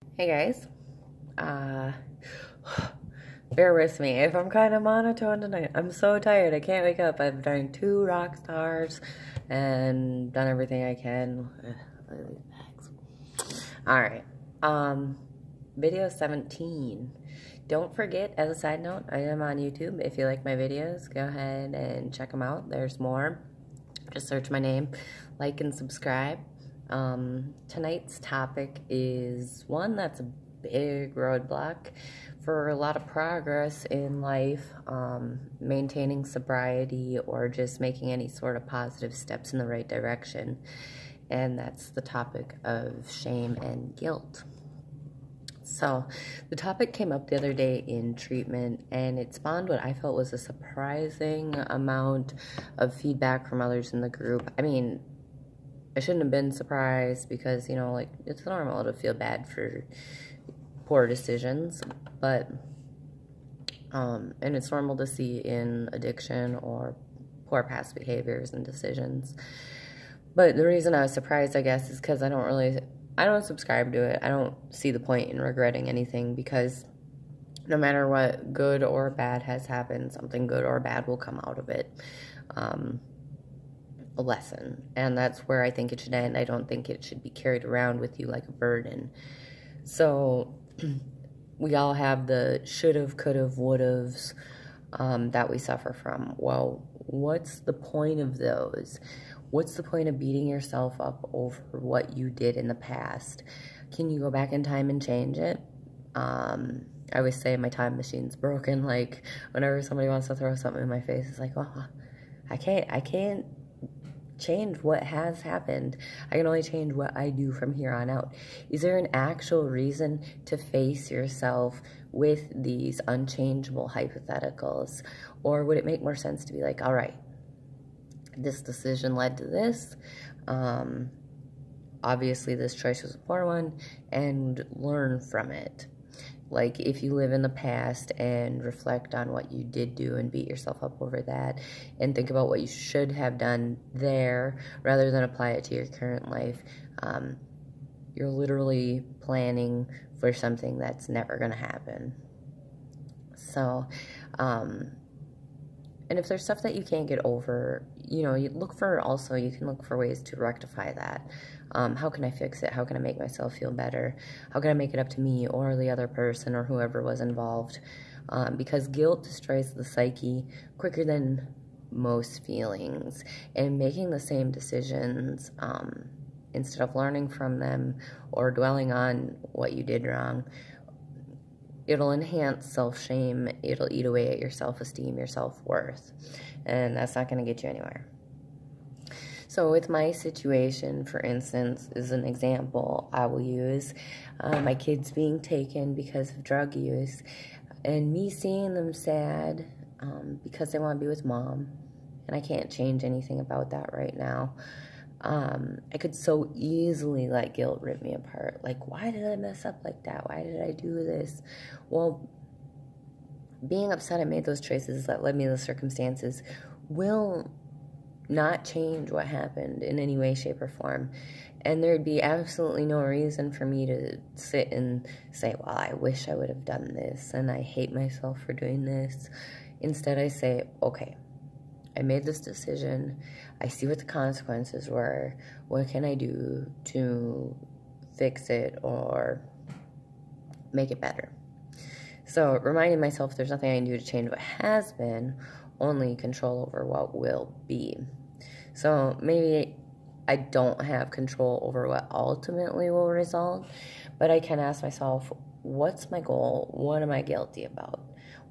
Hey guys, uh, bear with me if I'm kind of monotone tonight. I'm so tired, I can't wake up. I've done 2 rock stars and done everything I can. Alright, um, video 17. Don't forget, as a side note, I am on YouTube. If you like my videos, go ahead and check them out. There's more. Just search my name, like and subscribe. Tonight's topic is one that's a big roadblock for a lot of progress in life, maintaining sobriety or just making any sort of positive steps in the right direction. And that's the topic of shame and guilt. So, the topic came up the other day in treatment, and it spawned what I felt was a surprising amount of feedback from others in the group. I mean, I shouldn't have been surprised because, like, it's normal to feel bad for poor decisions, but, and it's normal to see in addiction or poor past behaviors and decisions. But the reason I was surprised, I guess, is because I don't subscribe to it. I don't see the point in regretting anything because no matter what good or bad has happened, something good or bad will come out of it. A lesson. And that's where I think it should end. I don't think it should be carried around with you like a burden. So we all have the should've, could've, would'ves that we suffer from. Well, what's the point of those? What's the point of beating yourself up over what you did in the past? Can you go back in time and change it? I always say my time machine's broken. Like, whenever somebody wants to throw something in my face, it's like, well, I can't change what has happened. I can only change what I do from here on out. Is there an actual reason to face yourself with these unchangeable hypotheticals? Or would it make more sense to be like, all right, this decision led to this. Obviously, this choice was a poor one, and learn from it. Like, if you live in the past and reflect on what you did do and beat yourself up over that and think about what you should have done there rather than apply it to your current life, you're literally planning for something that's never going to happen. So, and if there's stuff that you can't get over, you can look for ways to rectify that. How can I fix it? How can I make myself feel better? How can I make it up to me or the other person or whoever was involved? Because guilt destroys the psyche quicker than most feelings. And making the same decisions, instead of learning from them or dwelling on what you did wrong, it'll enhance self-shame, it'll eat away at your self-esteem, your self-worth, and that's not going to get you anywhere. So with my situation, for instance, is an example I will use, my kids being taken because of drug use, and me seeing them sad because they want to be with mom, and I can't change anything about that right now. I could so easily let guilt rip me apart. Like, why did I mess up like that? Why did I do this? Well, being upset I made those choices that led me to the circumstances will not change what happened in any way, shape, or form. And there'd be absolutely no reason for me to sit and say, well, I wish I would have done this, and I hate myself for doing this. Instead, I say, okay, I made this decision. I see what the consequences were. What can I do to fix it or make it better? So reminding myself there's nothing I can do to change what has been, only control over what will be. So maybe I don't have control over what ultimately will result, but I can ask myself, what's my goal? What am I guilty about?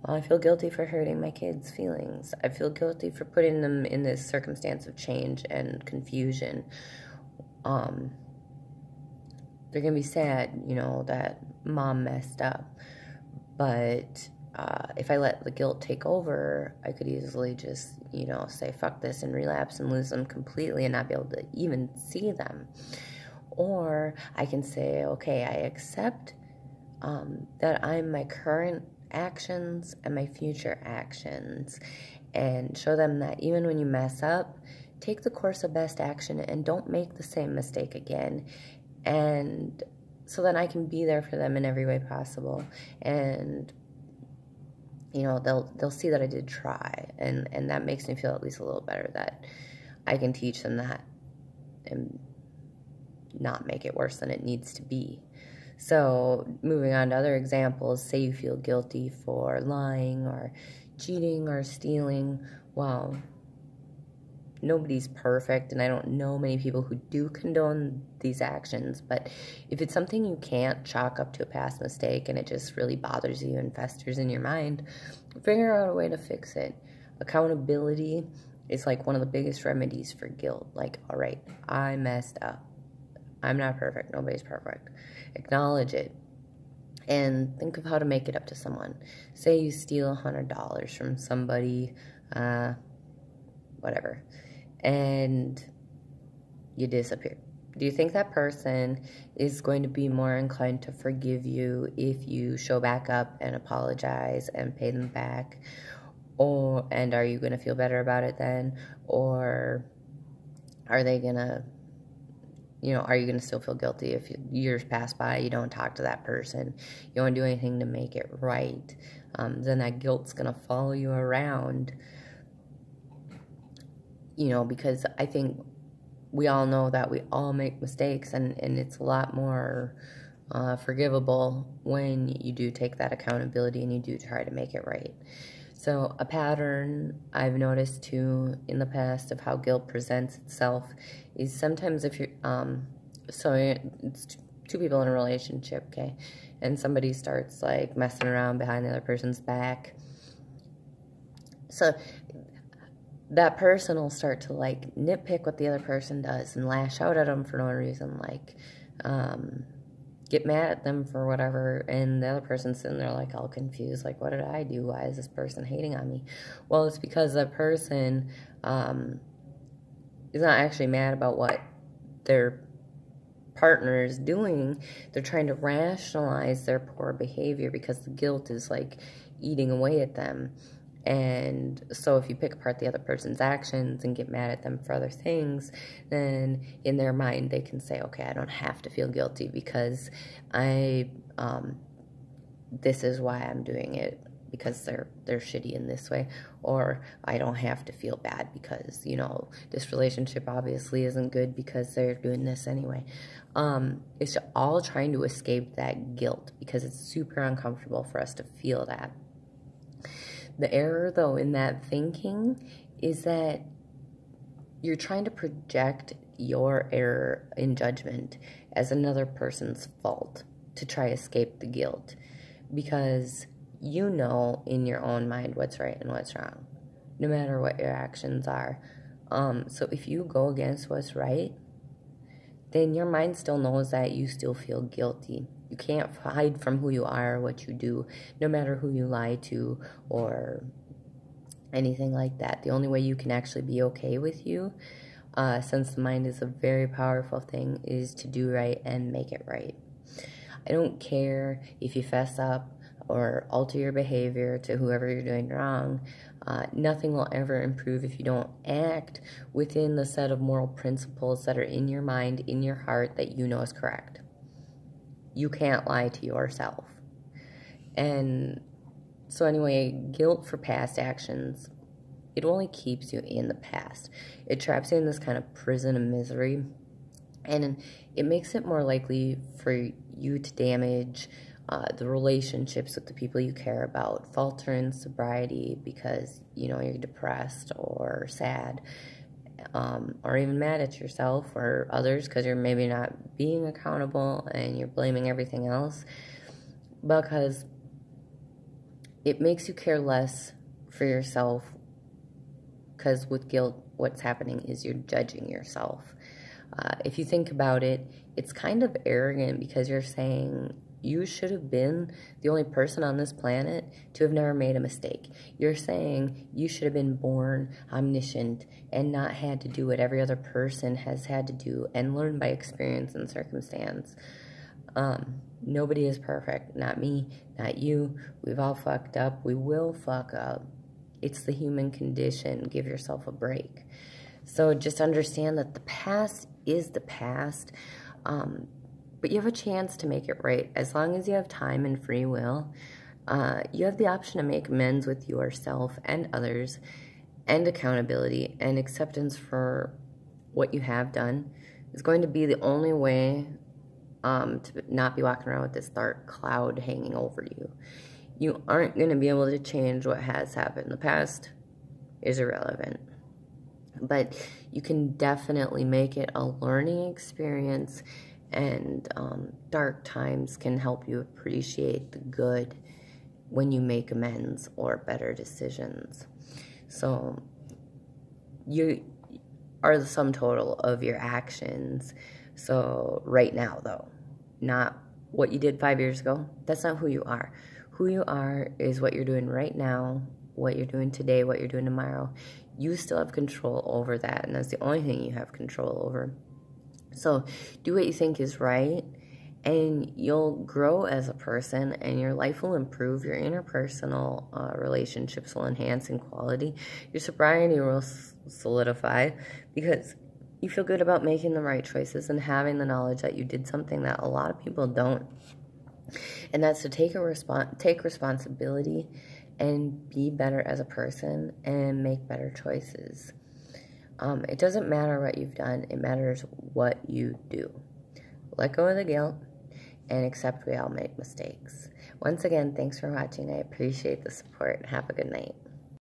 Well, I feel guilty for hurting my kids' feelings. I feel guilty for putting them in this circumstance of change and confusion. They're going to be sad, that mom messed up. But if I let the guilt take over, I could easily just, say, fuck this, and relapse and lose them completely and not be able to even see them. Or I can say, okay, I accept that I'm my current actions and my future actions, and show them that even when you mess up, take the course of best action and don't make the same mistake again, and so then I can be there for them in every way possible. And, you know, they'll see that I did try, and that makes me feel at least a little better that I can teach them that and not make it worse than it needs to be. So moving on to other examples, say you feel guilty for lying or cheating or stealing. Well, nobody's perfect, and I don't know many people who do condone these actions, but if it's something you can't chalk up to a past mistake and it just really bothers you and festers in your mind, figure out a way to fix it. Accountability is like one of the biggest remedies for guilt. Like, all right, I messed up. I'm not perfect. Nobody's perfect. Acknowledge it and think of how to make it up to someone. Say you steal $100 from somebody, whatever, and you disappear. Do you think that person is going to be more inclined to forgive you if you show back up and apologize and pay them back? And are you going to feel better about it then? Or are they going to, are you going to still feel guilty if years pass by, you don't talk to that person, you don't do anything to make it right? Then that guilt's going to follow you around, because I think we all know that we all make mistakes, and it's a lot more forgivable when you do take that accountability and you do try to make it right. So a pattern I've noticed too in the past of how guilt presents itself is sometimes if you're, so it's two people in a relationship, okay, and somebody starts like messing around behind the other person's back. So that person will start to like nitpick what the other person does and lash out at them for no reason, like get mad at them for whatever, and the other person's sitting there like all confused, like, what did I do? Why is this person hating on me? Well, it's because that person is not actually mad about what their partner is doing. They're trying to rationalize their poor behavior because the guilt is like eating away at them. And so if you pick apart the other person's actions and get mad at them for other things, then in their mind they can say, okay, I don't have to feel guilty because this is why I'm doing it, because they're shitty in this way, or I don't have to feel bad because, this relationship obviously isn't good because they're doing this anyway. It's all trying to escape that guilt because it's super uncomfortable for us to feel that. The error, though, in that thinking is that you're trying to project your error in judgment as another person's fault to try to escape the guilt, because you know in your own mind what's right and what's wrong, no matter what your actions are. So if you go against what's right, then your mind still knows that you still feel guilty. You can't hide from who you are or what you do, no matter who you lie to or anything like that. The only way you can actually be okay with you, since the mind is a very powerful thing, is to do right and make it right. I don't care if you fess up or alter your behavior to whoever you're doing wrong. Nothing will ever improve if you don't act within the set of moral principles that are in your mind, in your heart, that you know is correct. You can't lie to yourself. And so anyway, guilt for past actions, it only keeps you in the past. It traps you in this kind of prison of misery, and it makes it more likely for you to damage the relationships with the people you care about, falter in sobriety because, you're depressed or sad, or even mad at yourself or others because you're maybe not being accountable and you're blaming everything else, because it makes you care less for yourself, because with guilt, what's happening is you're judging yourself. If you think about it, it's kind of arrogant because you're saying you should have been the only person on this planet to have never made a mistake. You're saying you should have been born omniscient and not had to do what every other person has had to do and learn by experience and circumstance. Nobody is perfect. Not me, not you. We've all fucked up. We will fuck up. It's the human condition. Give yourself a break. So just understand that the past is the past. but you have a chance to make it right. As long as you have time and free will, you have the option to make amends with yourself and others, and accountability and acceptance for what you have done is going to be the only way to not be walking around with this dark cloud hanging over you. You aren't going to be able to change what has happened. The past is irrelevant. But you can definitely make it a learning experience, and dark times can help you appreciate the good when you make amends or better decisions. So you are the sum total of your actions. So right now, though, not what you did 5 years ago. That's not who you are. Who you are is what you're doing right now, what you're doing today, what you're doing tomorrow. You still have control over that, and that's the only thing you have control over. So do what you think is right, and you'll grow as a person, and your life will improve. Your interpersonal relationships will enhance in quality. Your sobriety will solidify because you feel good about making the right choices and having the knowledge that you did something that a lot of people don't. And that's to take responsibility and be better as a person and make better choices. It doesn't matter what you've done. It matters what you do. Let go of the guilt and accept we all make mistakes. Once again, thanks for watching. I appreciate the support. Have a good night.